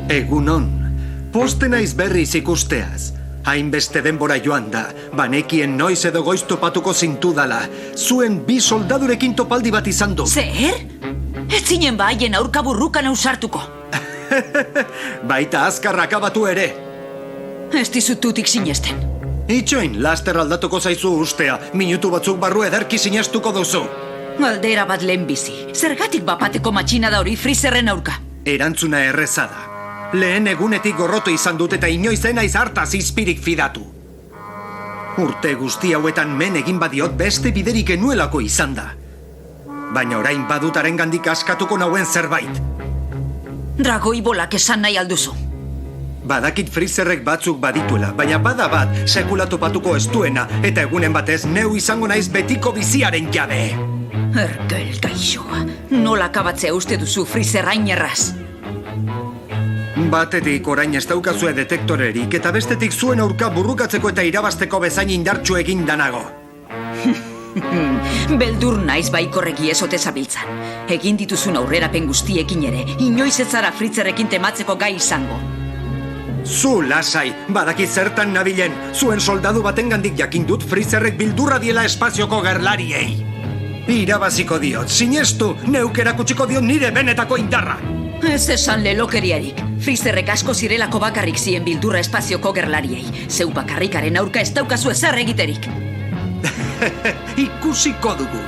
Egunon, poste naiz berriz ikusteaz. Hainbeste denbora joan da, banekien noiz edo goiz topatuko zintudala. Zuen 2 soldadurekin topaldi bat izan du. Zer? Ez zinen haien aurka burrukan ausartuko. Baita azkar akabatu ere. Ez dizututik sinesten. Itxoin, laster aldatuko zaizu ustea. Minutu batzuk barru ederki sinestuko duzu. Galdera bat lehenbizi. Zergatik bapateko matxina da hori Freezerren aurka? Erantzuna erreza da. Lehen egunetik gorroto izan dut eta inoiz naiz hartaz izpirik fidatu. Urte guzti hauetan men egin badiot beste biderik enuelako izan da. Baina orain badut arengandik askatuko nauen zerbait. Dragoi bolak esan nahi alduzu. Badakit Freezerrek batzuk badituela, baina bada bat sekula topatuko ez duena, eta egunen batez neu izango naiz betiko biziaren jabe. Erkel gaixoa, nola akabatzea uste duzu Freezer hain erraz? Batetik orain ez daukazue detektorerik, eta bestetik zuen aurka burrukatzeko eta irabazteko bezain indartsu egin danago. Beldur naiz baikorreki ezote zabiltzan. Egin dituzun aurrerapen guztiekin ere, inoiz ez zara Freezerrekin tematzeko gai izango. Zu lasai, badakit zertan nabilen. Zuen soldadu batengandik jakin dut Freezerrek bildurra diela espazioko gerlariei. Irabaziko diot, sinestu, neuk erakutsiko diot nire benetako indarra. Ez esan lelokeriarik. Freezerrek asko zirelako bakarrik zien bildurra espazioko gerlariei. Zeu bakarrikaren aurka ez daukazu ezer egiterik. Ikusiko dugu.